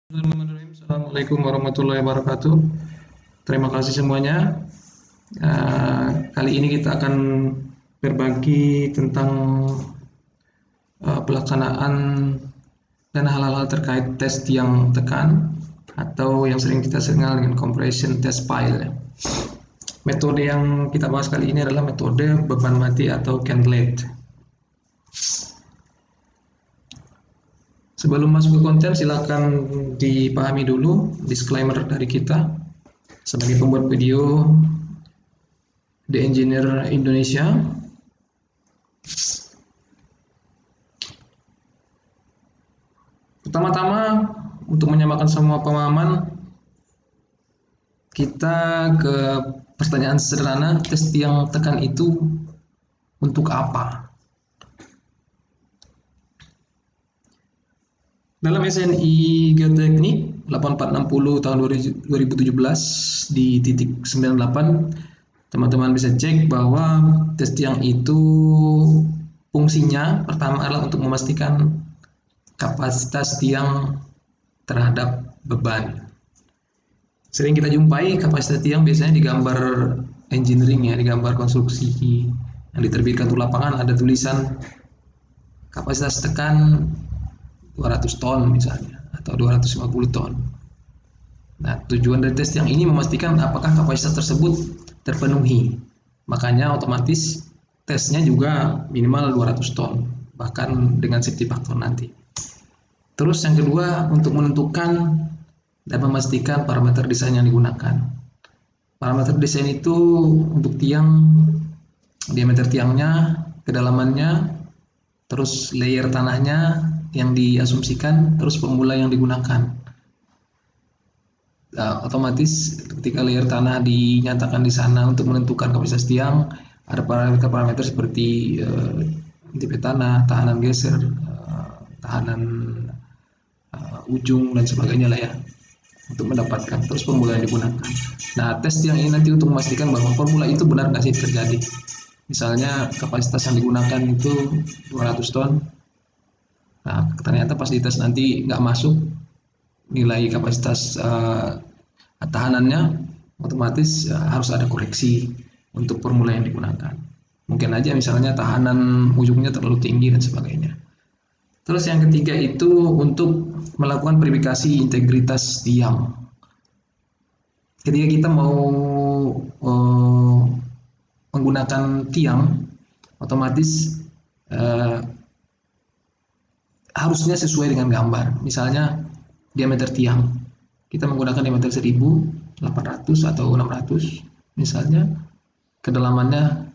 Bismillahirrahmanirrahim. Assalamualaikum warahmatullahi wabarakatuh. Terima kasih semuanya. Kali ini kita akan berbagi tentang pelaksanaan dan hal-hal terkait tes tiang tekan atau yang sering kita kenal dengan compression test pile. Metode yang kita bahas kali ini adalah metode beban mati atau candlelight. Sebelum masuk ke konten, silakan dipahami dulu disclaimer dari kita sebagai pembuat video The Engineer Indonesia. Pertama-tama, untuk menyamakan semua pemahaman, kita ke pertanyaan sederhana, tes tiang tekan itu untuk apa? Dalam SNI Geoteknik 8460 tahun 2017 di titik 98, teman-teman bisa cek bahwa tes tiang itu fungsinya pertama adalah untuk memastikan kapasitas tiang terhadap beban. Sering kita jumpai kapasitas tiang biasanya di gambar engineering ya, di gambar konstruksi yang diterbitkan untuk lapangan ada tulisan kapasitas tekan 200 ton misalnya atau 250 ton. Nah, tujuan dari tes tiang ini memastikan apakah kapasitas tersebut terpenuhi. Makanya otomatis tesnya juga minimal 200 ton, bahkan dengan safety factor nanti. Terus yang kedua, untuk menentukan dan memastikan parameter desain yang digunakan. Parameter desain itu untuk tiang, diameter tiangnya, kedalamannya, terus layer tanahnya yang diasumsikan, terus formula yang digunakan. Nah, otomatis ketika layer tanah dinyatakan di sana untuk menentukan kapasitas tiang, ada parameter-parameter seperti tipe tanah, tahanan geser, tahanan ujung dan sebagainya lah ya, untuk mendapatkan terus formula yang digunakan. Nah, tes tiang ini nanti untuk memastikan bahwa formula itu benar nggak sih terjadi. Misalnya kapasitas yang digunakan itu 200 ton. Nah, ternyata pas dites nanti nggak masuk nilai kapasitas tahanannya, otomatis harus ada koreksi untuk formula yang digunakan. Mungkin aja misalnya tahanan ujungnya terlalu tinggi dan sebagainya. Terus yang ketiga itu untuk melakukan verifikasi integritas tiang. Ketika kita mau menggunakan tiang, otomatis harusnya sesuai dengan gambar. Misalnya diameter tiang, kita menggunakan diameter 1800 atau 600 misalnya, kedalamannya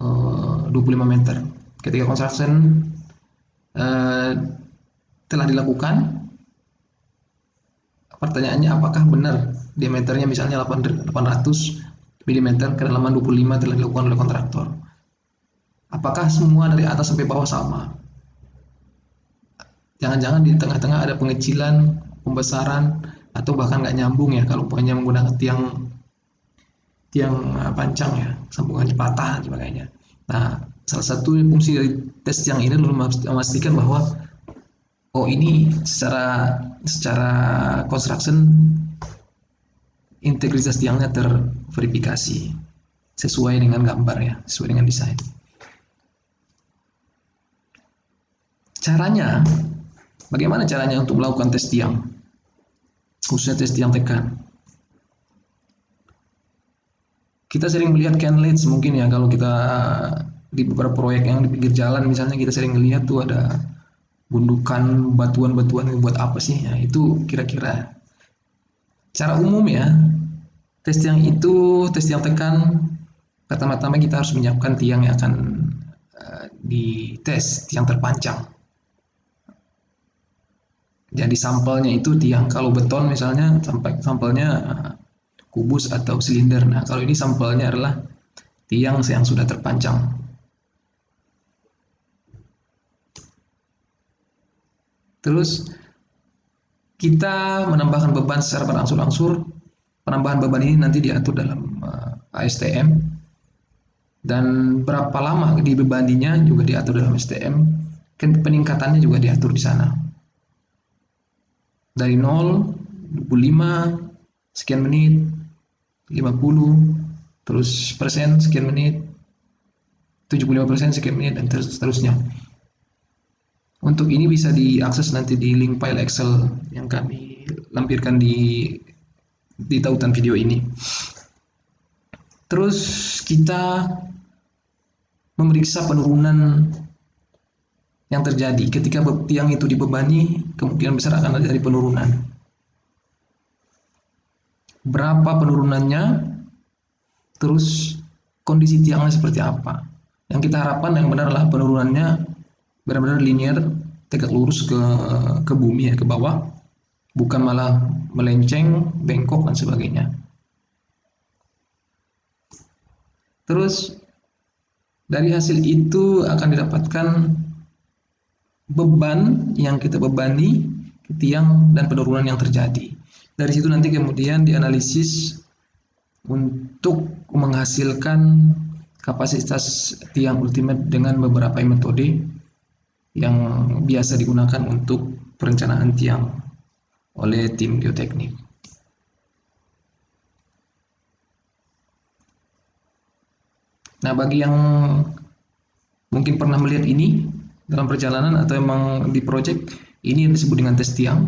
25 meter. Ketika construction telah dilakukan, pertanyaannya apakah benar diameternya misalnya 800 mm, kedalaman 25 telah dilakukan oleh kontraktor. Apakah semua dari atas sampai bawah sama? Jangan-jangan di tengah-tengah ada pengecilan, pembesaran, atau bahkan nggak nyambung ya kalau punya menggunakan tiang pancang ya, sambungannya patah dan sebagainya. Nah, salah satu fungsi dari tes tiang ini adalah memastikan bahwa ini secara construction integritas tiangnya terverifikasi sesuai dengan gambar ya, sesuai dengan desain. Caranya, bagaimana caranya untuk melakukan tes tiang? Khususnya tes tiang tekan. Kita sering melihat candlelight mungkin ya, kalau kita di beberapa proyek yang di pinggir jalan misalnya, kita sering melihat tuh ada gundukan batuan-batuan buat apa sih? Nah, itu kira-kira secara umum ya, tes tiang tekan. Pertama-tama kita harus menyiapkan tiang yang akan dites, tiang terpanjang. Jadi sampelnya itu tiang. Kalau beton misalnya, sampelnya kubus atau silinder. Nah, kalau ini sampelnya adalah tiang yang sudah terpanjang. Terus kita menambahkan beban secara berangsur-angsur. Penambahan beban ini nanti diatur dalam ASTM, dan berapa lama dibebaninya juga diatur dalam STM. Peningkatannya juga diatur di sana. dari 0, 25, sekian menit, 50, terus persen, sekian menit, 75% sekian menit, dan seterusnya. Untuk ini bisa diakses nanti di link file Excel yang kami lampirkan di tautan video ini. Terus kita memeriksa penurunan yang terjadi ketika tiang itu dibebani, kemungkinan besar akan terjadi penurunan. Berapa penurunannya, terus kondisi tiangnya seperti apa. Yang kita harapkan yang benar adalah penurunannya benar-benar linear, tegak lurus ke bumi, ya, ke bawah, bukan malah melenceng, bengkok, dan sebagainya. Terus dari hasil itu akan didapatkan beban yang kita bebani ke tiang dan penurunan yang terjadi. Dari situ nanti kemudian dianalisis untuk menghasilkan kapasitas tiang ultimate dengan beberapa metode yang biasa digunakan untuk perencanaan tiang oleh tim geoteknik. Nah, bagi yang mungkin pernah melihat ini dalam perjalanan atau emang di project, ini yang disebut dengan tes tiang.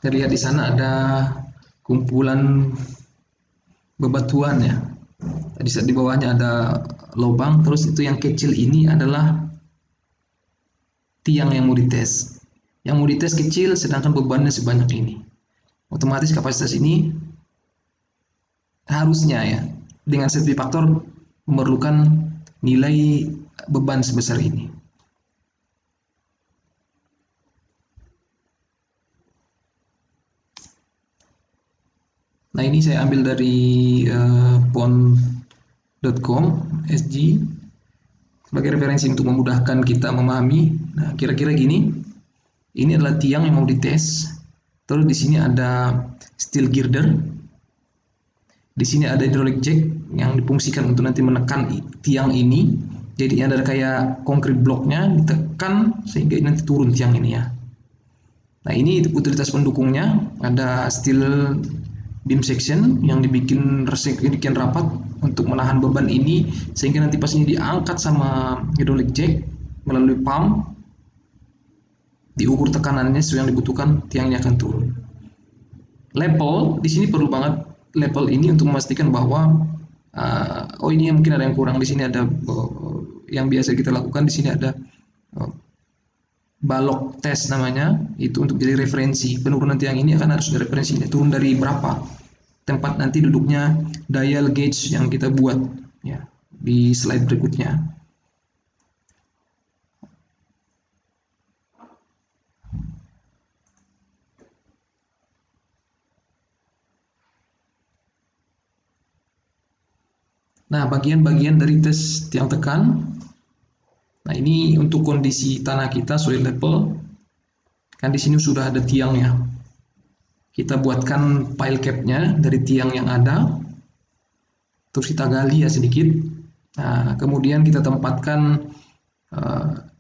Kita lihat di sana ada kumpulan bebatuan, ya. Di bawahnya ada lubang, terus itu yang kecil ini adalah tiang yang mau dites. Yang mau dites kecil sedangkan bebannya sebanyak ini. Otomatis kapasitas ini harusnya, ya, dengan safety factor memerlukan nilai beban sebesar ini. Nah, ini saya ambil dari pon.com SG sebagai referensi untuk memudahkan kita memahami. Nah, kira-kira gini. Ini adalah tiang yang mau dites. Terus di sini ada steel girder. Di sini ada hydraulic jack yang difungsikan untuk nanti menekan tiang ini. Jadi ada kayak concrete blocknya ditekan sehingga nanti turun tiang ini, ya. Nah, ini utilitas pendukungnya. Ada steel beam section yang dibikin rapat untuk menahan beban ini sehingga nanti pas ini diangkat sama hydraulic jack melalui pump, diukur tekanannya sesuai yang dibutuhkan, tiangnya akan turun. Level di sini perlu banget, level ini untuk memastikan bahwa ini mungkin ada yang kurang. Di sini ada yang biasa kita lakukan, di sini ada balok test namanya, itu untuk jadi referensi. Penurunan tiang ini akan harus ada referensinya, turun dari berapa tempat nanti duduknya dial gauge yang kita buat, ya, di slide berikutnya. Nah, bagian-bagian dari tes tiang tekan. Nah, ini untuk kondisi tanah kita soil level. Kan di sini sudah ada tiangnya. Kita buatkan pile cap-nya dari tiang yang ada. Terus kita gali, ya, sedikit. Nah, kemudian kita tempatkan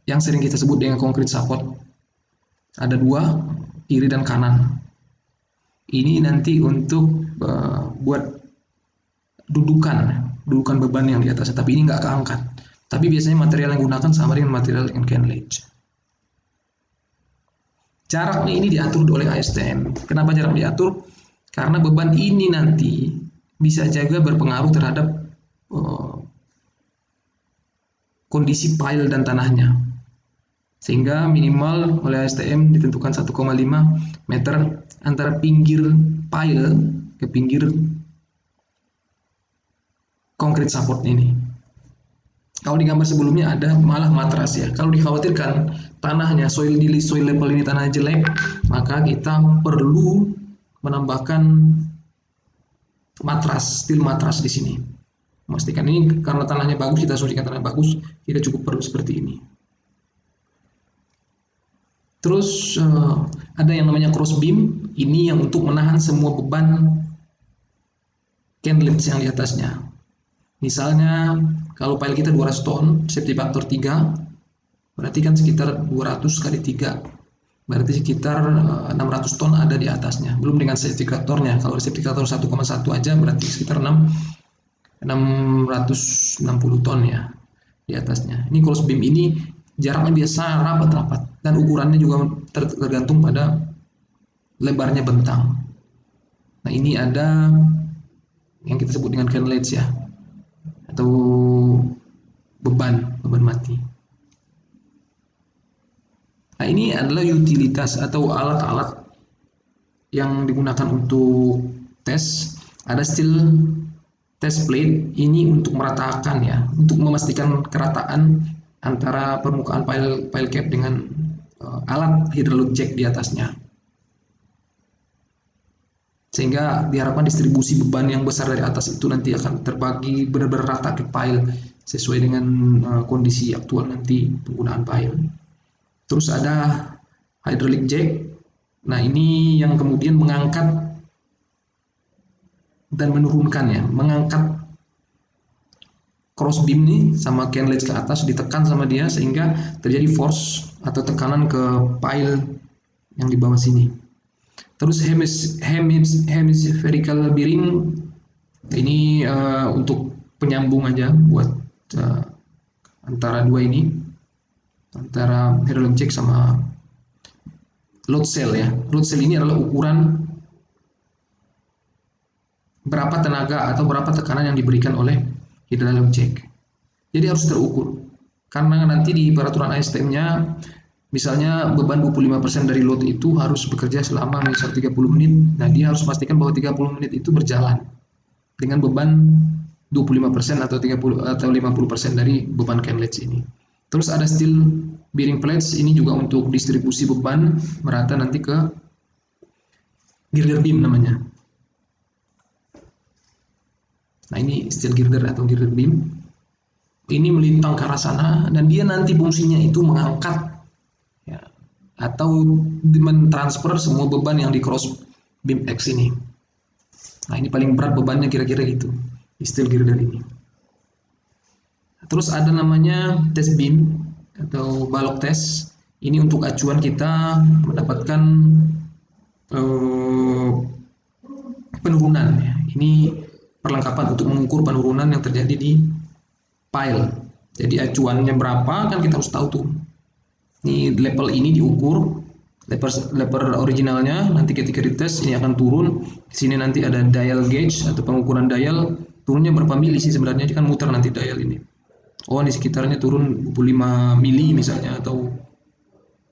yang sering kita sebut dengan concrete support. Ada dua, kiri dan kanan. Ini nanti untuk buat dudukan beban yang di atasnya, tapi ini nggak keangkat. Tapi biasanya material yang digunakan sama dengan material encanlage. Jaraknya ini diatur oleh ASTM. Kenapa jarak diatur? Karena beban ini nanti bisa juga berpengaruh terhadap kondisi pile dan tanahnya. Sehingga minimal oleh ASTM ditentukan 1,5 meter antara pinggir pile ke pinggir concrete support ini. Kalau di gambar sebelumnya ada malah matras, ya. Kalau dikhawatirkan tanahnya soil level ini tanah jelek, maka kita perlu menambahkan matras, steel matras di sini. Memastikan ini karena tanahnya bagus, kita asumsikan tanah bagus, tidak cukup perlu seperti ini. Terus ada yang namanya cross beam, ini yang untuk menahan semua beban cantilever yang di atasnya. Misalnya kalau pile kita 200 ton, safety factor 3, berarti kan sekitar 200 kali 3. berarti sekitar 600 ton ada di atasnya, belum dengan safety-nya. Kalau safety-car 1,1 aja berarti sekitar 660 ton ya di atasnya. Ini cross beam ini jaraknya biasa rapat-rapat dan ukurannya juga tergantung pada lebarnya bentang. Nah, ini ada yang kita sebut dengan canledge ya, atau beban mati. Nah, ini adalah utilitas atau alat-alat yang digunakan untuk tes. Ada steel test plate ini untuk meratakan ya, untuk memastikan kerataan antara permukaan pile cap dengan alat hydraulic jack di atasnya. Sehingga diharapkan distribusi beban yang besar dari atas itu nanti akan terbagi benar-benar rata ke pile sesuai dengan kondisi aktual nanti penggunaan pile. Terus ada hydraulic jack. Nah, ini yang kemudian mengangkat dan menurunkan ya, mengangkat cross beam nih sama canledge ke atas, ditekan sama dia sehingga terjadi force atau tekanan ke pile yang di bawah sini. Terus hemispherical bearing ini untuk penyambung aja buat antara dua ini, antara hydraulic jack sama load cell ya. Load cell ini adalah ukuran berapa tenaga atau berapa tekanan yang diberikan oleh hydraulic jack. Jadi harus terukur. Karena nanti di peraturan ASTM-nya misalnya beban 25% dari load itu harus bekerja selama misal 30 menit. Nah, dia harus pastikan bahwa 30 menit itu berjalan dengan beban 25% atau 30 atau 50% dari beban canledge ini. Terus ada steel bearing plates, ini juga untuk distribusi beban merata nanti ke girder beam namanya. Nah, ini steel girder atau girder beam. Ini melintang ke arah sana dan dia nanti fungsinya itu mengangkat ya, atau mentransfer semua beban yang di cross beam X ini. Nah, ini paling berat bebannya kira-kira gitu di steel girder ini. Terus ada namanya test beam atau balok test. Ini untuk acuan kita mendapatkan penurunan ya. Ini perlengkapan untuk mengukur penurunan yang terjadi di pile. Jadi acuannya berapa kan kita harus tahu tuh. Ini level ini diukur, level originalnya nanti ketika dites ini akan turun. Di sini nanti ada dial gauge atau pengukuran dial, turunnya berapa mili sih sebenarnya, kan muter nanti dial ini. Oh, di sekitarnya turun 25 mili misalnya atau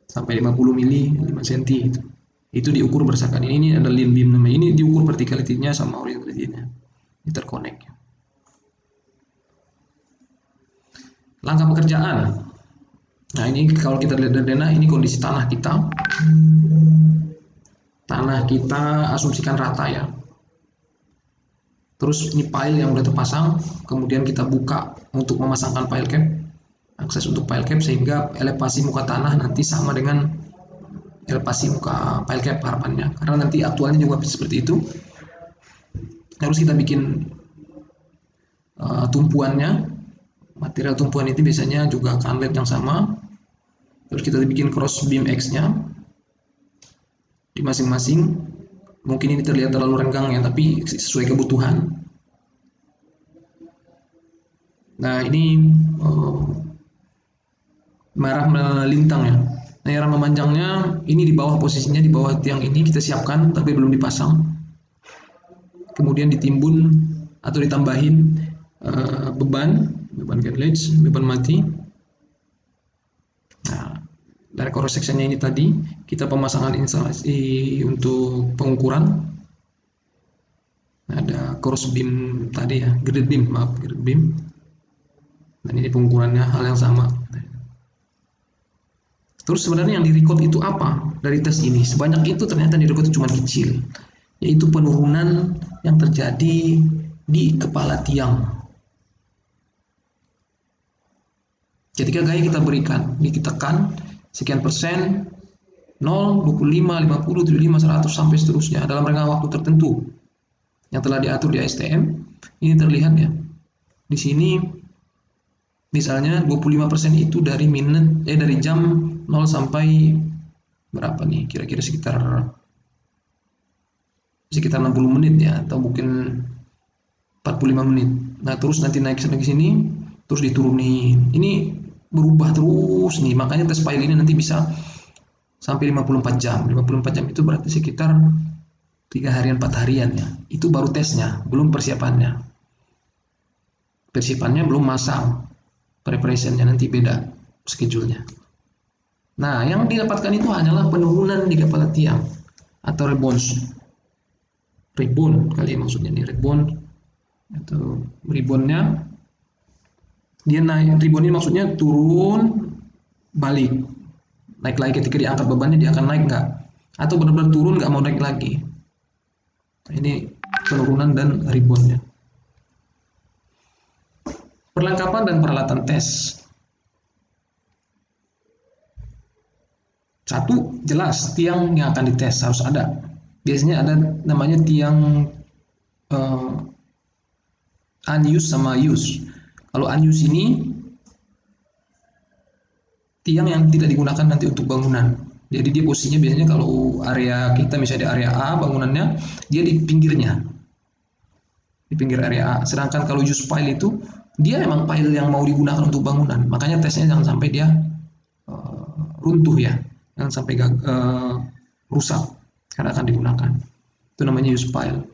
sampai 50 mili, 5 cm itu. Itu diukur berdasarkan ini ada lean beam namanya. Ini diukur verticality-nya sama horizontality-nya. Interconnect. Langkah pekerjaan. Nah, ini kalau kita lihat dari dana, ini kondisi tanah kita. Tanah kita asumsikan rata ya. Terus ini pile yang udah terpasang, kemudian kita buka untuk memasangkan pile cap, akses untuk pile cap sehingga elevasi muka tanah nanti sama dengan elevasi muka pile cap harapannya. Karena nanti aktualnya juga seperti itu. Harus kita bikin tumpuannya. Material tumpuan itu biasanya juga canlet yang sama. Terus kita bikin cross beam X-nya di masing-masing. Mungkin ini terlihat terlalu renggang ya, tapi sesuai kebutuhan. Nah, ini merah melintang ya. Nah, arah memanjangnya ini di bawah, posisinya di bawah tiang ini kita siapkan tapi belum dipasang. Kemudian ditimbun atau ditambahin beban canledge, beban mati. Nah, dari cross sectionnya ini tadi kita pemasangan instalasi untuk pengukuran. Ada cross beam tadi ya, girder beam, maaf, girder beam. Dan ini pengukurannya hal yang sama. Terus sebenarnya yang direcord itu apa dari tes ini? Sebanyak itu ternyata direcord itu cuma kecil, yaitu penurunan yang terjadi di kepala tiang. Ketika gaya kita berikan, ditekan sekian persen, 0, 25, 50, 75, 100 sampai seterusnya dalam rangka waktu tertentu yang telah diatur di ASTM. Ini terlihat ya. Di sini misalnya 25% itu dari jam 0 sampai berapa nih, kira-kira sekitar sekitar 60 menit ya, atau mungkin 45 menit. Nah, terus nanti naik lagi sini, terus diturunin. Ini berubah terus nih, makanya tes file ini nanti bisa sampai 54 jam. 54 jam itu berarti sekitar 3 harian 4 harian ya. Itu baru tesnya, belum persiapannya. Persiapannya belum masang. Preparationnya nanti beda schedule-nya. Nah, yang didapatkan itu hanyalah penurunan di kepala tiang atau rebound kali ya maksudnya nih, rebound atau reboundnya dia naik, rebound ini maksudnya turun balik, naik lagi ketika diangkat bebannya dia akan naik nggak, atau benar-benar turun nggak mau naik lagi. Nah, ini penurunan dan reboundnya. Perlengkapan dan peralatan tes. Satu, jelas tiang yang akan dites harus ada. Biasanya ada namanya tiang uh, unused sama used. Kalau unused ini tiang yang tidak digunakan nanti untuk bangunan. Jadi dia posisinya biasanya kalau area kita misalnya di area A bangunannya, dia di pinggirnya, di pinggir area A. Sedangkan kalau use pile itu dia memang pile yang mau digunakan untuk bangunan. Makanya tesnya jangan sampai dia runtuh ya, jangan sampai rusak karena akan digunakan. Itu namanya use pile.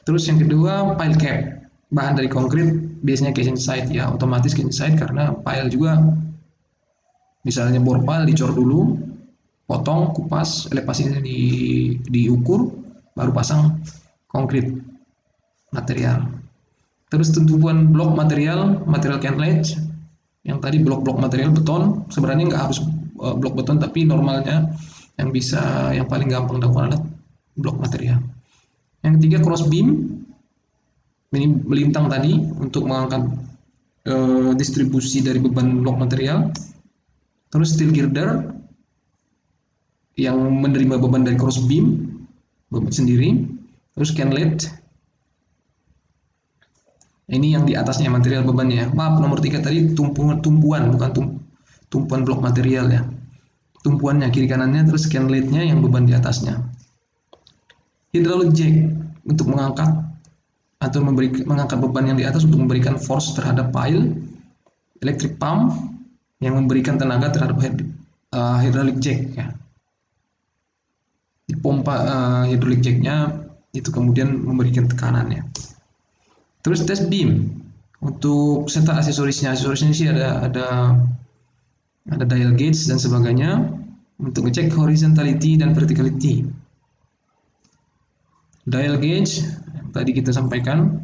Terus yang kedua pile cap, bahan dari konkrit biasanya case inside ya, otomatis case inside karena pile juga. Misalnya bor pile dicor dulu, potong, kupas, elevasinya diukur, baru pasang konkrit material. Terus tentuan blok material, material cantlage, yang tadi blok-blok material beton, sebenarnya nggak harus blok beton, tapi normalnya yang bisa, yang paling gampang dilakukan adalah blok material. Yang ketiga cross beam, ini melintang tadi untuk mengangkat distribusi dari beban blok material. Terus steel girder yang menerima beban dari cross beam beban sendiri. Terus canlet, ini yang di atasnya material bebannya. Maaf, nomor 3 tadi tumpuan bukan tumpuan blok material ya. Tumpuannya kiri kanannya, terus canletnya yang beban di atasnya. Hydraulic jack untuk mengangkat atau mengangkat beban yang di atas untuk memberikan force terhadap pile. Electric pump yang memberikan tenaga terhadap hydraulic jack ya. Di pompa hydraulic jacknya itu kemudian memberikan tekanannya. Terus tes beam untuk serta aksesorisnya sih ada dial gauge dan sebagainya untuk ngecek horizontality dan verticality. Dial gauge yang tadi kita sampaikan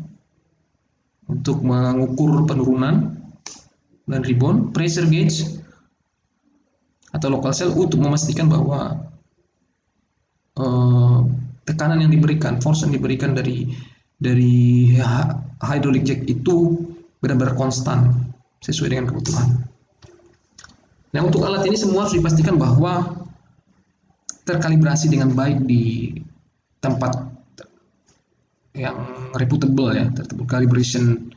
untuk mengukur penurunan dan rebound. Pressure gauge atau local cell untuk memastikan bahwa tekanan yang diberikan, force yang diberikan dari hydraulic jack itu benar-benar konstan sesuai dengan kebutuhan. Nah, untuk alat ini semua harus dipastikan bahwa terkalibrasi dengan baik di tempat yang reputable ya, reputable calibration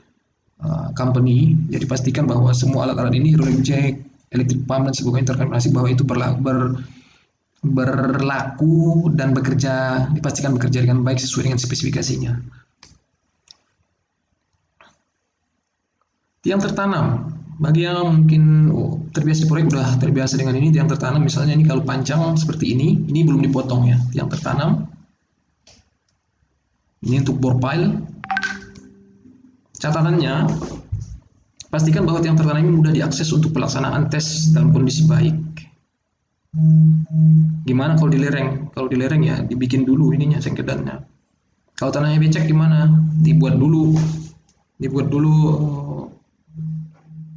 company. Jadi pastikan bahwa semua alat-alat ini, hydraulic jack, electric pump dan sebagainya terkalibrasi bahwa itu berlaku dan dipastikan bekerja dengan baik sesuai dengan spesifikasinya. Tiang tertanam, bagi yang mungkin terbiasa di proyek udah terbiasa dengan ini, tiang tertanam misalnya ini kalau panjang seperti ini belum dipotong ya, tiang tertanam. Ini untuk bore pile. Catatannya, pastikan bahwa tiang tertanam ini mudah diakses untuk pelaksanaan tes dalam kondisi baik. Gimana kalau di lereng? Kalau di lereng ya dibikin dulu ininya, sengkedannya. Kalau tanahnya becek gimana? Dibuat dulu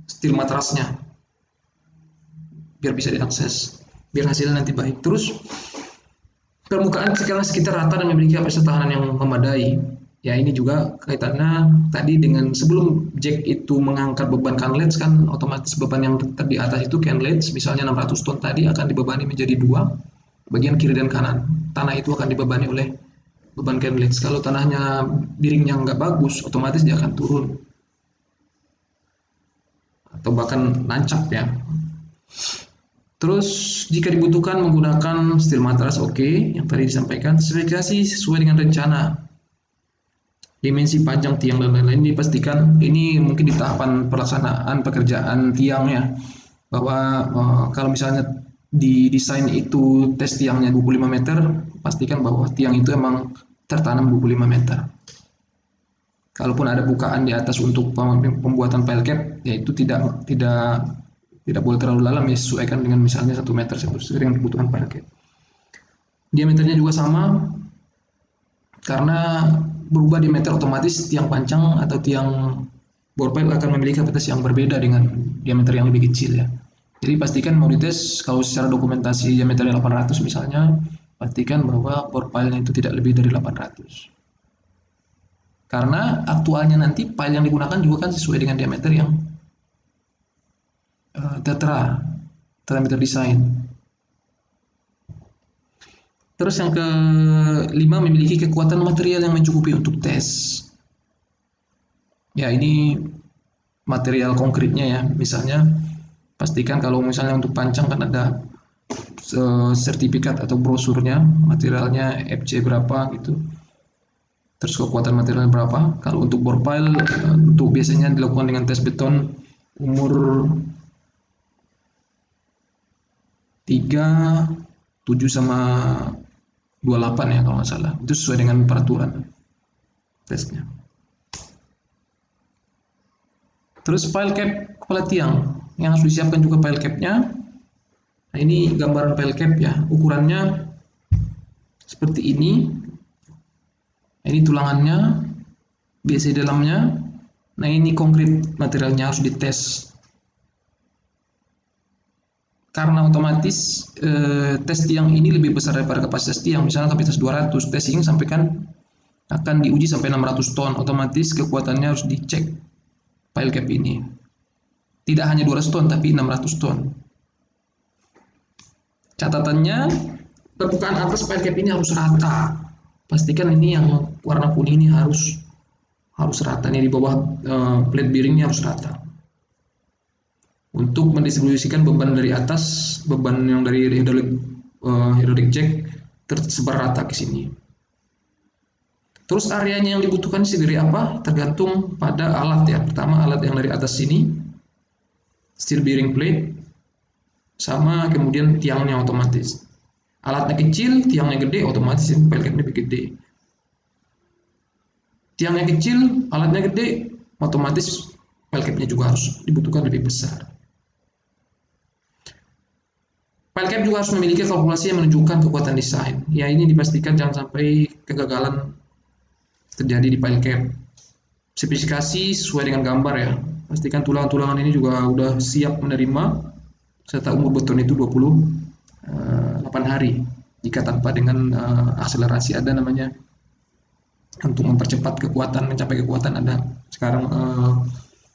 steel matrasnya biar bisa diakses, biar hasilnya nanti baik. Terus permukaan sekitar rata dan memiliki kapasitas tahanan yang memadai. Ya ini juga kaitannya tadi dengan sebelum jack itu mengangkat beban cantlets kan otomatis beban yang di atas itu cantlets misalnya 600 ton tadi akan dibebani menjadi dua, bagian kiri dan kanan. Tanah itu akan dibebani oleh beban cantlets. Kalau tanahnya miringnya nggak bagus, otomatis dia akan turun atau bahkan nancap ya. Terus jika dibutuhkan menggunakan steel matras, oke, yang tadi disampaikan. Spesifikasi sesuai dengan rencana, dimensi panjang tiang dan lain-lain dipastikan. Ini mungkin di tahapan pelaksanaan pekerjaan tiang ya, bahwa kalau misalnya di desain itu tes tiangnya 25 meter, pastikan bahwa tiang itu emang tertanam 25 meter. Kalaupun ada bukaan di atas untuk pembuatan pile cap, yaitu tidak boleh terlalu dalam, ya sesuaikan dengan misalnya 1 meter sesuai dengan kebutuhan pile cap. Diameternya juga sama, karena berubah diameter otomatis tiang pancang atau tiang bore pile akan memiliki kapasitas yang berbeda dengan diameter yang lebih kecil ya. Jadi pastikan mau dites kalau secara dokumentasi diameternya 800 misalnya, pastikan bahwa bore pile-nya itu tidak lebih dari 800. Karena aktualnya nanti pile yang digunakan juga kan sesuai dengan diameter yang tetrameter desain. Terus yang kelima, memiliki kekuatan material yang mencukupi untuk tes. Ya ini material konkretnya ya, misalnya pastikan kalau misalnya untuk pancang kan ada sertifikat atau brosurnya, materialnya FC berapa gitu. Terus kekuatan materialnya berapa. Kalau untuk bore pile, untuk biasanya dilakukan dengan tes beton umur 3, 7 sama 28 ya kalau nggak salah. Itu sesuai dengan peraturan tesnya. Terus file cap kepala tiang yang harus disiapkan juga file capnya. Nah ini gambaran file cap ya, ukurannya seperti ini. Ini tulangannya, BC dalamnya. Nah ini konkret materialnya harus dites. Karena otomatis tes tiang ini lebih besar daripada kapasitas tiang, misalnya kapasitas 200, testing sampai kan akan diuji sampai 600 ton, otomatis kekuatannya harus dicek file cap ini. Tidak hanya 200 ton tapi 600 ton. Catatannya, permukaan atas file cap ini harus rata. Pastikan ini yang warna kuning ini harus rata nih, di bawah plate bearingnya harus rata. Untuk mendistribusikan beban dari atas, beban yang dari hydraulic jack tersebar rata ke sini. Terus areanya yang dibutuhkan segede apa? Tergantung pada alat ya. Pertama alat yang dari atas sini, steel bearing plate, sama kemudian tiangnya otomatis. Alatnya kecil, tiangnya gede, otomatis file cap lebih gede. Tiangnya kecil, alatnya gede, otomatis file capnya juga harus dibutuhkan lebih besar. File cap juga harus memiliki kalkulasi yang menunjukkan kekuatan desain. Ya ini dipastikan jangan sampai kegagalan terjadi di file cap. Spesifikasi sesuai dengan gambar ya. Pastikan tulangan-tulangan ini juga udah siap menerima, serta umur beton itu 28 hari. Jika tanpa dengan akselerasi ada namanya, untuk mempercepat kekuatan, mencapai kekuatan ada sekarang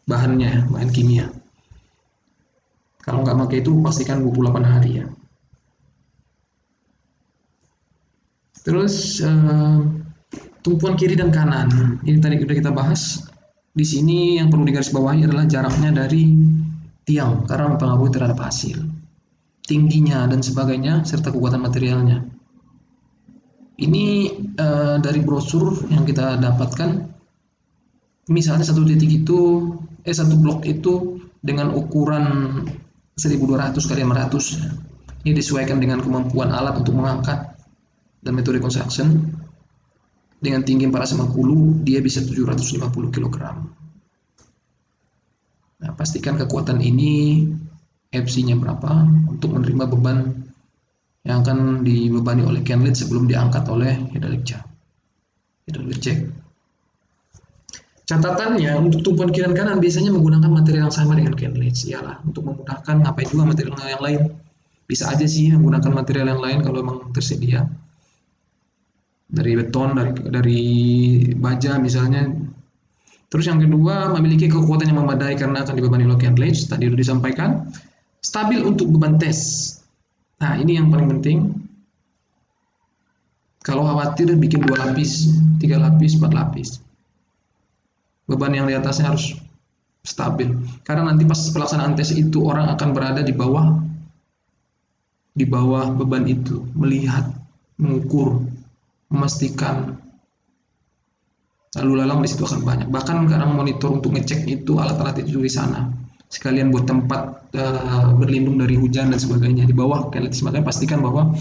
bahannya, bahan kimia. Kalau nggak pakai itu pastikan 28 hari ya. Terus tumpuan kiri dan kanan. Ini tadi sudah kita bahas. Di sini yang perlu digarisbawahi adalah jaraknya dari tiang karena mempengaruhi terhadap hasil. Tingginya dan sebagainya serta kekuatan materialnya. Ini dari brosur yang kita dapatkan. Misalnya satu blok itu dengan ukuran 1200 kali 500. Ini disesuaikan dengan kemampuan alat untuk mengangkat dan metode construction. Dengan tinggi 450 dia bisa 750 kg. Nah, pastikan kekuatan ini FC-nya berapa untuk menerima beban yang akan dibebani oleh can lead sebelum diangkat oleh hydraulic jack. Catatannya untuk tumpuan kiri dan kanan biasanya menggunakan material yang sama dengan can lead. Iyalah, untuk memudahkan, ngapain juga material yang lain. Bisa aja sih menggunakan material yang lain kalau memang tersedia. Dari beton, dari baja misalnya. Terus yang kedua, memiliki kekuatan yang memadai karena akan dibebani oleh can lead. Tadi sudah disampaikan. Stabil untuk beban tes. Nah, ini yang paling penting. Kalau khawatir bikin 2 lapis, 3 lapis, 4 lapis. Beban yang di atasnya harus stabil. Karena nanti pas pelaksanaan tes itu orang akan berada di bawah di bawah beban itu, melihat, mengukur, memastikan, lalu lalang di situ akan banyak. Bahkan kadang monitor untuk ngecek itu alat-alat itu di sana. Sekalian buat tempat berlindung dari hujan dan sebagainya di bawah Kenlets. Makanya pastikan bahwa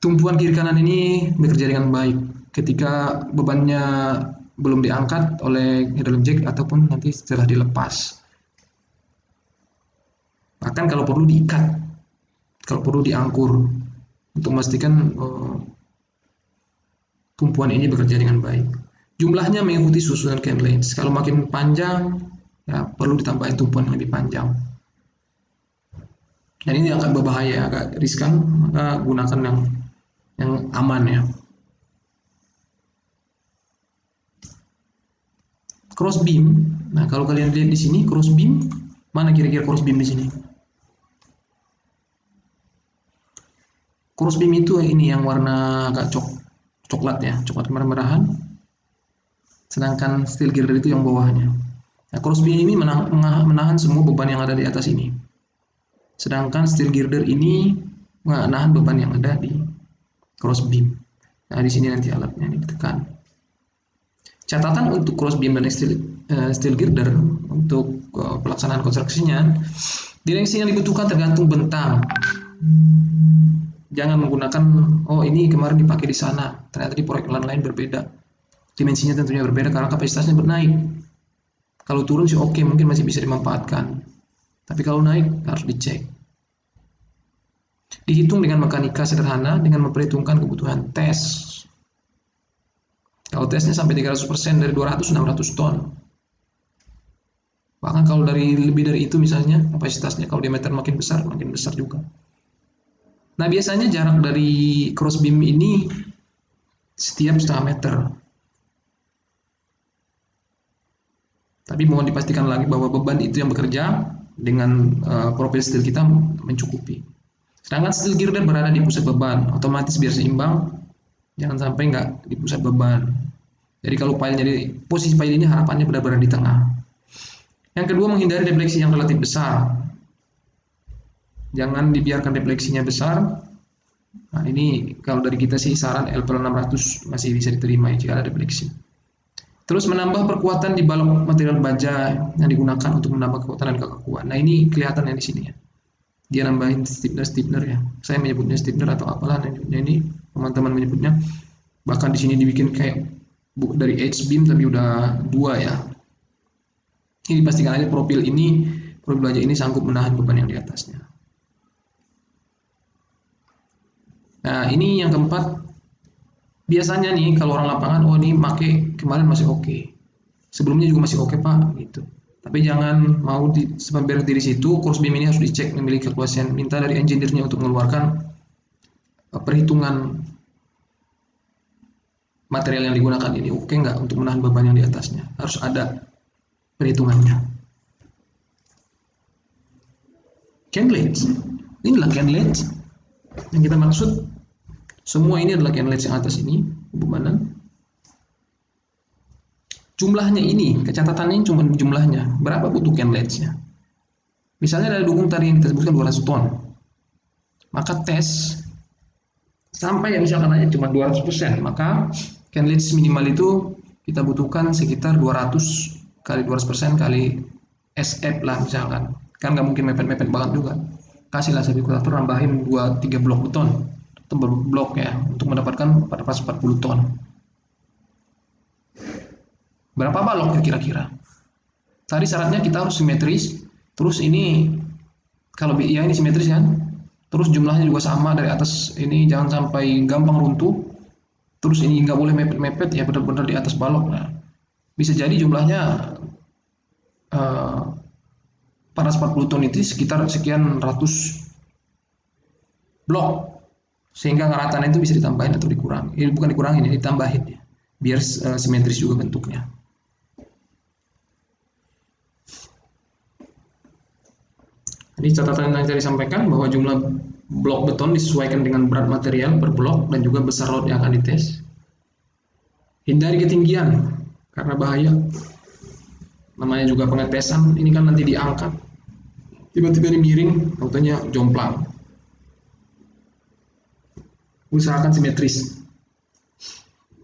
tumpuan kiri kanan ini bekerja dengan baik ketika bebannya belum diangkat oleh hydraulic jack ataupun nanti setelah dilepas. Bahkan kalau perlu diikat, kalau perlu diangkur untuk memastikan tumpuan ini bekerja dengan baik. Jumlahnya mengikuti susunan Kenlets. Kalau makin panjang, ya perlu ditambahin tumpuan yang lebih panjang. Dan ini akan berbahaya, agak riskan, maka gunakan yang aman ya. Cross beam. Nah, kalau kalian lihat di sini cross beam, mana kira-kira cross beam di sini? Cross beam itu ini yang warna agak coklat ya, coklat kemerah-merahan. Sedangkan steel girder itu yang bawahnya. Nah, cross beam ini menahan semua beban yang ada di atas ini. Sedangkan steel girder ini menahan beban yang ada di cross beam. Nah, di sini nanti alatnya ini ditekan. Catatan untuk cross beam dan steel girder untuk pelaksanaan konstruksinya, dimensi yang dibutuhkan tergantung bentang. Jangan menggunakan, oh ini kemarin dipakai di sana, ternyata di proyek lain berbeda. Dimensinya tentunya berbeda karena kapasitasnya bernaik. Kalau turun sih oke, mungkin masih bisa dimanfaatkan. Tapi kalau naik harus dicek. Dihitung dengan mekanika sederhana dengan memperhitungkan kebutuhan tes. Kalau tesnya sampai 300% dari 200-600 ton. Bahkan kalau lebih dari itu misalnya kapasitasnya, kalau diameter makin besar juga. Nah, biasanya jarak dari cross beam ini setiap setengah meter. Tapi mohon dipastikan lagi bahwa beban itu yang bekerja dengan profil steel kita mencukupi. Sedangkan steel girder berada di pusat beban, otomatis biar seimbang, jangan sampai nggak di pusat beban. Jadi kalau posisi pile ini harapannya benar-benar di tengah. Yang kedua, menghindari defleksi yang relatif besar. Jangan dibiarkan defleksinya besar. Nah, ini kalau dari kita sih saran LPL 600 masih bisa diterima jika ada defleksi. Terus menambah perkuatan di balok material baja yang digunakan untuk menambah kekuatan dan kekakuan. Nah, ini kelihatan ya di sini ya. Dia nambahin stiffener ya. Saya menyebutnya stiffener atau apalah ini teman-teman menyebutnya. Bahkan di sini dibikin kayak dari H-beam tapi udah 2 ya. Ini dipastikan aja profil baja ini sanggup menahan beban yang di atasnya. Nah, ini yang keempat. Biasanya nih kalau orang lapangan, oh ini make kemarin masih oke. Sebelumnya juga masih oke Pak, gitu. Tapi jangan mau berhenti di situ, cross beam ini harus dicek memiliki kepuasan. Minta dari engineer-nya untuk mengeluarkan perhitungan material yang digunakan ini oke nggak untuk menahan beban yang di atasnya. Harus ada perhitungannya. Kenlets. Inilah Kenlets yang kita maksud. Semua ini adalah Kenlets yang atas ini, bebanan. Jumlahnya ini, kecatatannya cuma jumlahnya. Berapa butuh Kenletsnya? Misalnya ada dukung tadi yang kita sebutkan 200 ton. Maka tes sampai yang misalkan aja cuma 200%, maka Kenlets minimal itu kita butuhkan sekitar 200 kali 200% kali SF lah misalkan. Kan nggak mungkin mepet-mepet banget juga. Kasihlah kalkulator nambahin 2-3 blok beton. Blok ya untuk mendapatkan 440 ton. Berapa balok kira-kira? Tadi syaratnya kita harus simetris. Terus ini kalau ya ini simetris kan? Terus jumlahnya juga sama dari atas ini jangan sampai gampang runtuh. Terus ini nggak boleh mepet-mepet ya benar-benar di atas balok. Nah, bisa jadi jumlahnya 440 ton itu sekitar sekian ratus blok. Sehingga ngeratan itu bisa ditambahin atau dikurangi. Ini bukan dikurangin, ini ditambahin ya. Biar simetris juga bentuknya. Ini catatan yang tadi sampaikan bahwa jumlah blok beton disesuaikan dengan berat material per blok dan juga besar load yang akan dites. Hindari ketinggian karena bahaya. Namanya juga pengetesan, ini kan nanti diangkat. Tiba-tiba ini miring, autonya jomplang. Usahakan simetris.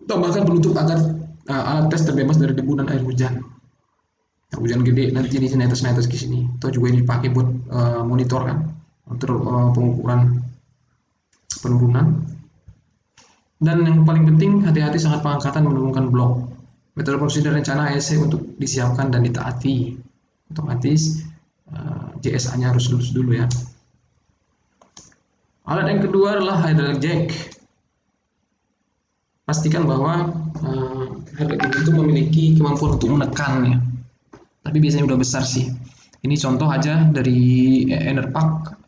Tambahkan penutup agar alat tes terbebas dari debu dan air hujan. Nah, hujan gede nanti di sini atas ke sini. Atau juga ini dipakai buat monitor kan, untuk pengukuran penurunan. Dan yang paling penting, hati-hati saat pengangkatan menurunkan blok. Metode prosedur rencana ASC untuk disiapkan dan ditaati. Otomatis JSA-nya harus lulus dulu ya. Alat yang kedua adalah hydraulic jack. Pastikan bahwa hydraulic jack itu memiliki kemampuan untuk menekan ya. Tapi biasanya udah besar sih. Ini contoh aja dari Enerpac.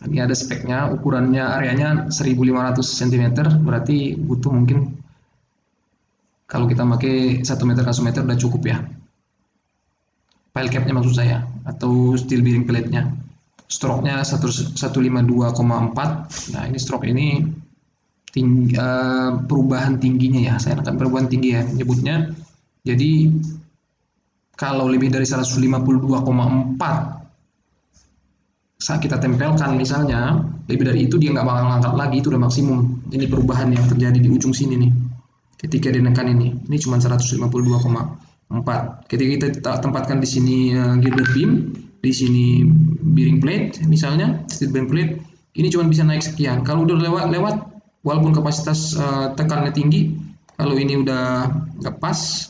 Ini ada speknya, ukurannya areanya 1500 cm, berarti butuh mungkin kalau kita pakai 1 meter ke 1 meter udah cukup ya. Pile capnya maksud saya, atau steel bearing plate-nya. Stroke-nya 152,4. Nah, ini stroke ini perubahan tingginya ya. Saya akan perubahan tinggi ya menyebutnya. Jadi kalau lebih dari 152,4 saat kita tempelkan misalnya, lebih dari itu dia nggak bakal ngangkat lagi, itu udah maksimum. Ini perubahan yang terjadi di ujung sini nih. Ketika dinekan ini cuma 152,4. Ketika kita tempatkan di sini girder beam, di sini bearing plate misalnya, steel bearing plate, ini cuma bisa naik sekian. Kalau udah lewat, walaupun kapasitas tekannya tinggi, kalau ini udah nggak pas,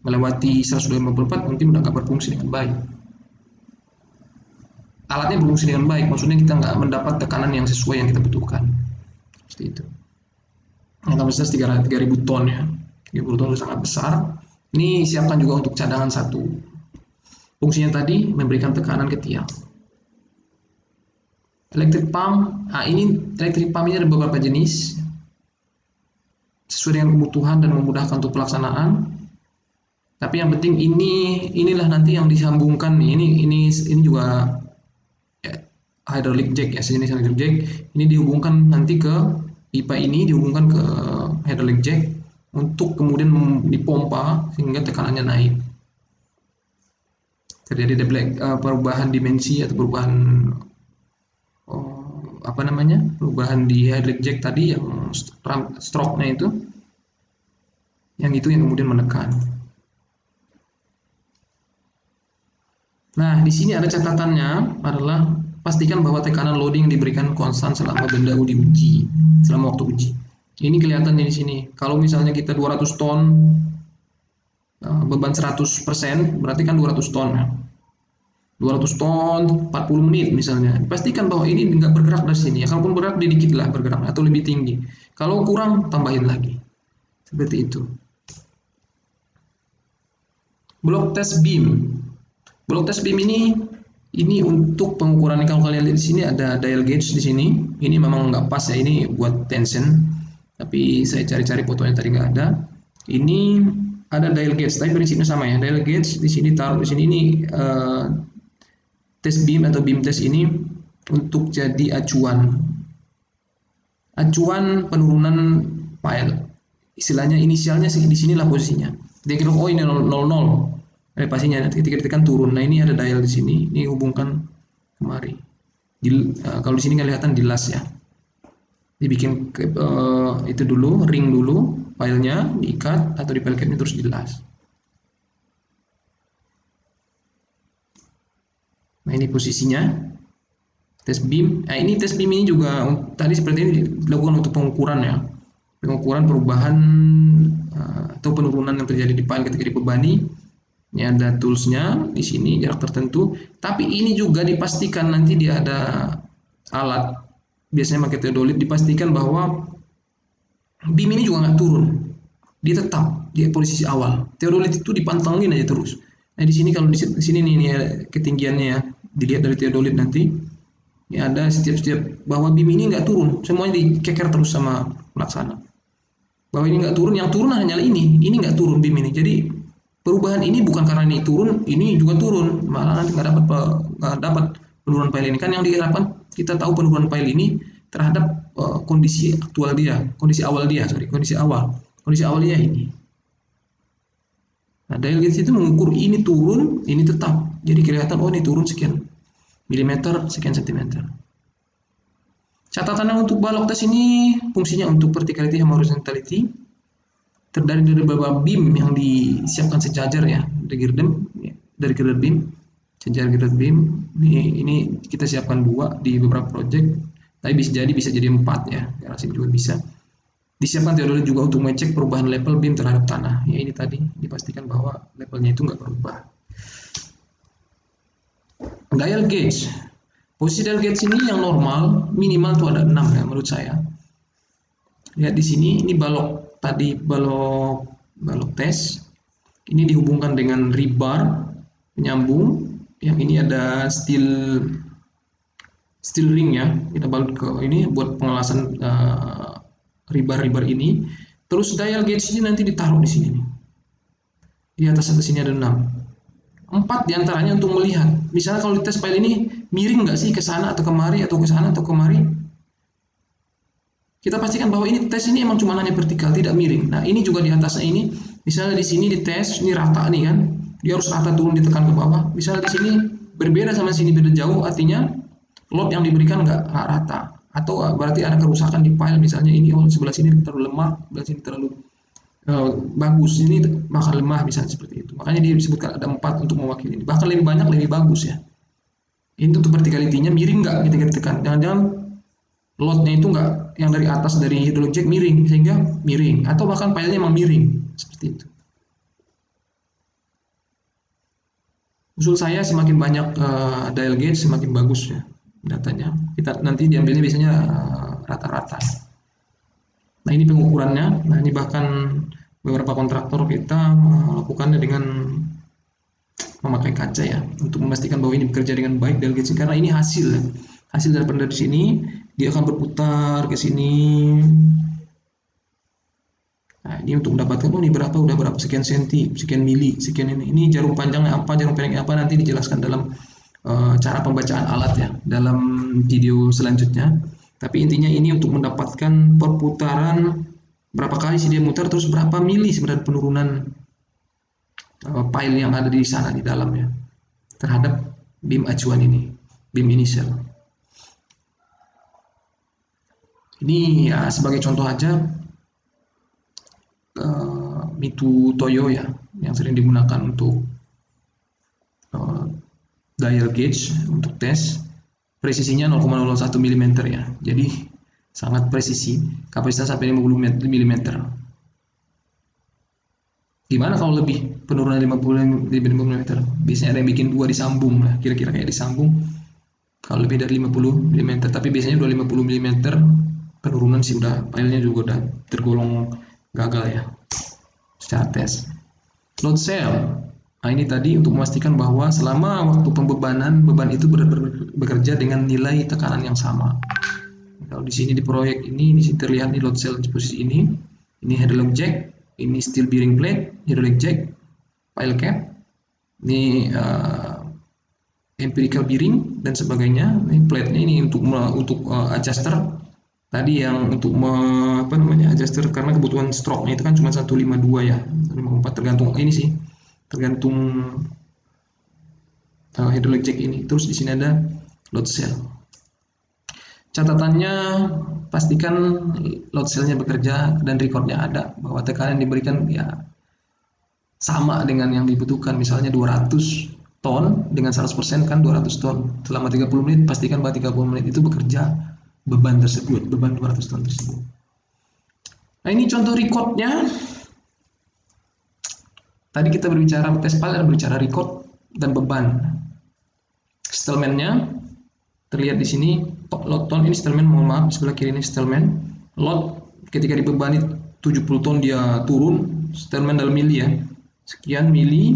melewati 154, mungkin udah nggak berfungsi dengan baik. Alatnya berfungsi dengan baik, maksudnya kita nggak mendapat tekanan yang sesuai yang kita butuhkan. Seperti itu. Yang kapasitas 3.000 ton ya. 30 ton itu sangat besar. Ini siapkan juga untuk cadangan satu. Fungsinya tadi memberikan tekanan ke tiang. Electric pump, ini electric pump ini ada beberapa jenis sesuai dengan kebutuhan dan memudahkan untuk pelaksanaan. Tapi yang penting inilah nanti yang disambungkan nih. Ini juga hydraulic jack ya, sejenis hydraulic jack. Ini dihubungkan nanti ke pipa ini, dihubungkan ke hydraulic jack untuk kemudian dipompa sehingga tekanannya naik. Terjadi perubahan dimensi atau perubahan perubahan di hydraulic jack tadi yang stroke-nya itu, yang kemudian menekan. Nah, di sini ada catatannya adalah pastikan bahwa tekanan loading diberikan konstan selama benda diuji, selama waktu uji. Ini kelihatannya di sini. Kalau misalnya kita 200 ton, beban 100%, berarti kan 200 ton. 200 ton, 40 menit misalnya. Pastikan bahwa ini nggak bergerak dari sini. Kalaupun bergerak, dikit lah bergerak atau lebih tinggi. Kalau kurang, tambahin lagi. Seperti itu. Blok test beam. Blok test beam ini untuk pengukuran. Kalau kalian lihat di sini ada dial gauge di sini. Ini memang nggak pas ya, ini buat tension. Tapi saya cari-cari fotonya tadi nggak ada. Ini ada dial gauge, tapi prinsipnya sama ya. Dial gauge di sini taruh di sini, ini test beam atau beam test ini untuk jadi acuan penurunan pile. Istilahnya inisialnya di sinilah posisinya. Dia kira ini 00. Pastinya nanti ketika ditekan turun. Nah, ini ada dial di sini, ini hubungkan kemari. Kalau di sini kelihatan di las ya. Dibikin itu dulu, ring dulu, filenya diikat atau di file capnya terus di las. Nah, ini posisinya test beam. Nah, ini test beam ini juga tadi seperti ini dilakukan untuk pengukuran ya. Pengukuran perubahan atau penurunan yang terjadi di file ketika dibebani. Ini ada toolsnya di sini jarak tertentu, tapi ini juga dipastikan nanti dia ada alat, biasanya pakai teodolit, dipastikan bahwa beam ini juga nggak turun, dia tetap di posisi awal. Teodolit itu dipantengin aja terus. Nah, di sini kalau di sini nih ketinggiannya ya, dilihat dari teodolit nanti, ini ada setiap bahwa beam ini nggak turun, semuanya dikeker terus sama pelaksana. Bahwa ini nggak turun, yang turun hanya ini nggak turun beam ini. Jadi perubahan ini bukan karena ini turun, ini juga turun, malah nanti nggak dapat penurunan file ini. Kan yang diharapkan kita tahu penurunan file ini terhadap kondisi awal dia, kondisi awal dia ini. Nah, dial gauge itu mengukur ini turun, ini tetap, jadi kelihatan ini turun sekian milimeter, sekian sentimeter. Catatannya untuk balok tes ini fungsinya untuk verticality sama horizontality, terdiri dari beberapa beam yang disiapkan sejajar ya, dari girder beam, sejajar girder beam. Ini kita siapkan 2 di beberapa project, tapi bisa jadi 4 ya, garasi juga bisa. Disiapkan teodolite juga untuk mengecek perubahan level beam terhadap tanah. Ya ini tadi dipastikan bahwa levelnya itu nggak berubah. Dial gauge. Posisi dial gauge ini yang normal minimal tuh ada 6 ya menurut saya. Lihat di sini, ini balok tadi, balok tes. Ini dihubungkan dengan rebar penyambung. Yang ini ada steel ring ya. Kita balut ke ini buat pengelasan rebar ini. Terus dial gauge ini nanti ditaruh di sini nih. Di atas ini ada 6. 4 diantaranya untuk melihat. Misalnya kalau di tes file ini miring nggak sih ke sana atau kemari atau ke sana atau kemari. Kita pastikan bahwa ini tes ini emang cuma hanya vertikal, tidak miring. Nah, ini juga di atasnya ini, misalnya di sini di tes, ini rata nih kan, dia harus rata turun ditekan ke bawah. Misalnya di sini berbeda sama sini beda jauh, artinya load yang diberikan nggak rata. Atau berarti ada kerusakan di file, misalnya ini sebelah sini terlalu lemah, sebelah sini terlalu bagus, ini bakal lemah misalnya seperti itu. Makanya disebutkan ada 4 untuk mewakili ini. Bahkan lebih banyak lebih bagus ya. Ini untuk verticality-nya miring nggak ketika ditekan. Jangan-jangan loadnya itu enggak yang dari atas dari hydraulic jack miring sehingga miring, atau bahkan filenya emang miring seperti itu. Usul saya semakin banyak dial gauge semakin bagus ya datanya. Kita nanti diambilnya biasanya rata-rata. Nah ini pengukurannya. Nah ini bahkan beberapa kontraktor kita melakukannya dengan memakai kaca ya untuk memastikan bahwa ini bekerja dengan baik dial gauge, karena ini hasil ya. Hasil dari sini dia akan berputar ke sini. Nah, ini untuk mendapatkan ini berapa, udah berapa sekian senti, sekian mili, sekian ini. Ini jarum panjangnya apa, jarum pendeknya apa, nanti dijelaskan dalam cara pembacaan alat ya dalam video selanjutnya. Tapi intinya ini untuk mendapatkan perputaran berapa kali sih dia mutar, terus berapa mili sebenarnya penurunan pile yang ada di sana di dalamnya terhadap beam acuan ini, beam initial. Ini ya sebagai contoh aja Mitu Toyo ya yang sering digunakan untuk dial gauge untuk tes. Presisinya 0,01 mm ya, jadi sangat presisi, kapasitas sampai 50 mm. Gimana kalau lebih, penurunan 50 mm? Biasanya ada yang bikin 2 disambung lah, kira-kira kayak disambung kalau lebih dari 50 mm, tapi biasanya udah 50 mm penurunan sih udah filenya juga udah tergolong gagal ya secara tes. Load cell. Nah ini tadi untuk memastikan bahwa selama waktu pembebanan, beban itu bekerja dengan nilai tekanan yang sama. Kalau di sini di proyek ini, di sini terlihat di load cell di posisi ini hydraulic jack, ini steel bearing plate, hydraulic jack, pile cap, ini empirical bearing dan sebagainya. Ini plate-nya ini untuk adjuster. Tadi yang untuk adjuster, karena kebutuhan stroke-nya itu kan cuma 152 ya, 154 tergantung ini sih. Tergantung hydraulic jack ini. Terus di sini ada load cell. Catatannya pastikan load cellnya bekerja dan recordnya ada bahwa tekanan yang diberikan ya sama dengan yang dibutuhkan. Misalnya 200 ton dengan 100% kan 200 ton. Selama 30 menit pastikan bahwa 30 menit itu bekerja beban tersebut, beban 200 ton tersebut. Nah ini contoh recordnya. Tadi kita berbicara test file, berbicara record dan beban. Stallman-nya terlihat di sini, load ton ini stallman, mohon maaf sebelah kiri ini stallman. Load ketika dibebani 70 ton dia turun, stallman dalam mili ya. Sekian mili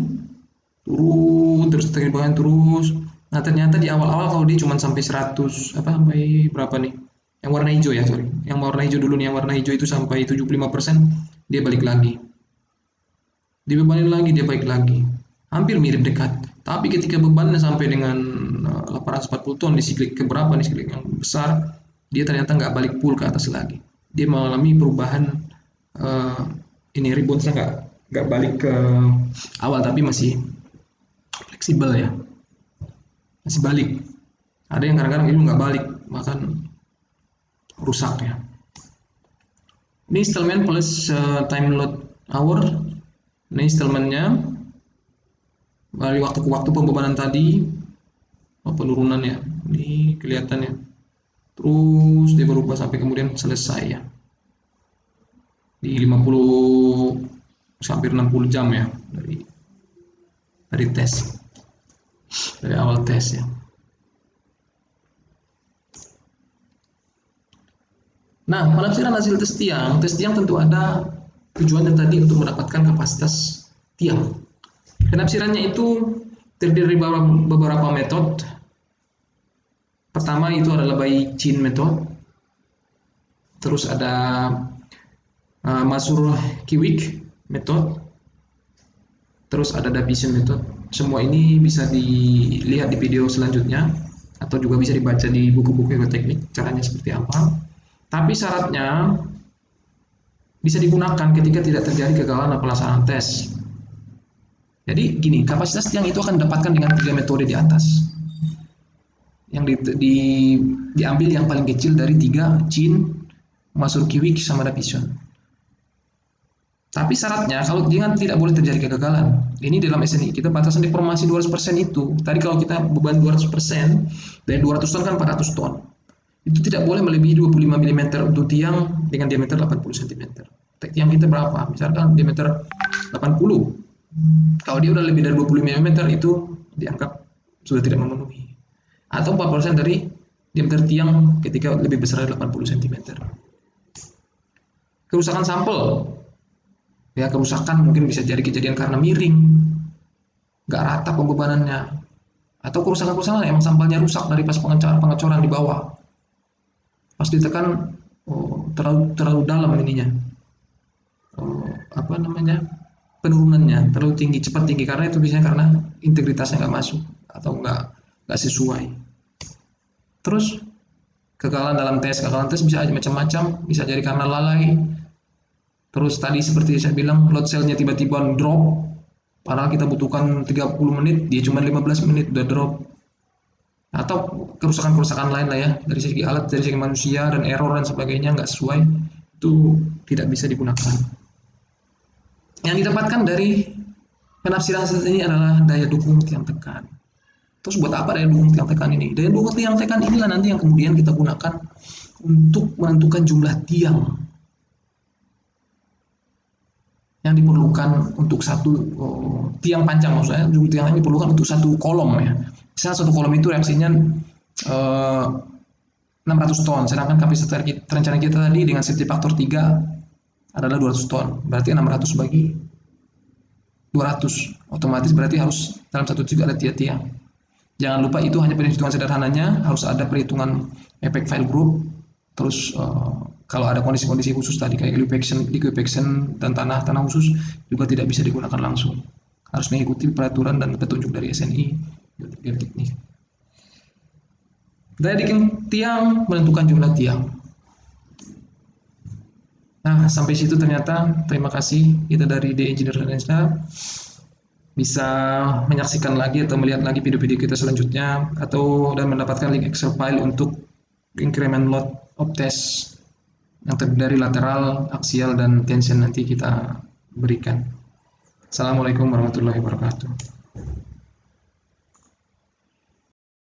turun terus terbahan terus. Nah ternyata di awal-awal kalau dia cuma sampai 100 sampai berapa nih? Yang warna hijau ya, sorry. Yang warna hijau dulu nih, yang warna hijau itu sampai 75% dia balik lagi. Dibebanin lagi dia balik lagi, hampir mirip dekat. Tapi ketika bebannya sampai dengan 840 ton di siklik keberapa nih, siklik yang besar, dia ternyata nggak balik full ke atas lagi. Dia mengalami perubahan ini reboundnya nggak balik ke awal, tapi masih fleksibel ya, masih balik. Ada yang kadang-kadang itu nggak balik, bahkan rusak ya. Ini installment plus time load hour. Ini installmentnya dari waktu ke waktu pembebanan tadi, penurunan ya. Ini kelihatan ya. Terus dia berubah sampai kemudian selesai ya. Di 50 hampir 60 jam ya dari tes. Dari awal tes ya. Nah, penafsiran hasil tes tiang tentu ada tujuannya tadi untuk mendapatkan kapasitas tiang. Penafsirannya itu terdiri dari beberapa metode. Pertama itu adalah by chain method. Terus ada Masur-Kiewicz method. Terus ada Division method. Semua ini bisa dilihat di video selanjutnya atau juga bisa dibaca di buku-buku teknik caranya seperti apa. Tapi syaratnya bisa digunakan ketika tidak terjadi kegagalan dalam pelaksanaan tes. Jadi gini, kapasitas tiang itu akan didapatkan dengan 3 metode di atas. Yang diambil yang paling kecil dari 3, Chain, Masur-Kiewicz, sama Division. Tapi syaratnya kalau jangan tidak boleh terjadi kegagalan. Ini dalam SNI kita batasan deformasi 200% itu. Tadi kalau kita beban 200%, dari 200 ton kan 400 ton. Itu tidak boleh melebihi 25 mm untuk tiang dengan diameter 80 cm. Tiang kita berapa? Misalkan diameter 80. Kalau dia udah lebih dari 25 mm itu dianggap sudah tidak memenuhi. Atau 4% dari diameter tiang ketika lebih besar dari 80 cm. Kerusakan sampel. Ya, kerusakan mungkin bisa jadi kejadian karena miring, nggak rata pembebanannya, atau kerusakan-kerusakan emang sampelnya rusak dari pas pengecoran di bawah. Pas ditekan terlalu dalam ininya, penurunannya terlalu tinggi, cepat tinggi, karena itu biasanya karena integritasnya nggak masuk atau nggak sesuai. Terus kegagalan dalam tes bisa macam-macam, bisa jadi karena lalai. Terus tadi seperti saya bilang, load cell-nya tiba-tiba drop, padahal kita butuhkan 30 menit, dia cuma 15 menit udah drop. Atau kerusakan-kerusakan lain lah ya, dari segi alat, dari segi manusia, dan error dan sebagainya nggak sesuai, itu tidak bisa digunakan. Yang didapatkan dari penafsiran ini adalah daya dukung tiang tekan. Terus buat apa daya dukung tiang tekan ini? Daya dukung tiang tekan inilah nanti yang kemudian kita gunakan untuk menentukan jumlah tiang yang diperlukan untuk satu tiang panjang, maksudnya jumlah tiang yang diperlukan untuk satu kolom ya. Misalnya satu kolom itu reaksinya 600 ton, sedangkan kapasitas rencana kita tadi dengan safety factor 3 adalah 200 ton. Berarti 600 bagi 200, otomatis berarti harus dalam satu titik ada tiang. Jangan lupa itu hanya perhitungan sederhananya, harus ada perhitungan efek file group. Terus kalau ada kondisi-kondisi khusus tadi kayak liquefaction dan tanah khusus juga tidak bisa digunakan langsung. Harus mengikuti peraturan dan petunjuk dari SNI biar teknik. Daya dukung tiang menentukan jumlah tiang. Nah, sampai situ ternyata. Terima kasih, kita dari The Engineer Indonesia. Bisa menyaksikan lagi atau melihat lagi video-video kita selanjutnya dan mendapatkan link Excel file untuk increment load of test yang terdiri dari lateral, aksial, dan tension nanti kita berikan. Assalamualaikum warahmatullahi wabarakatuh.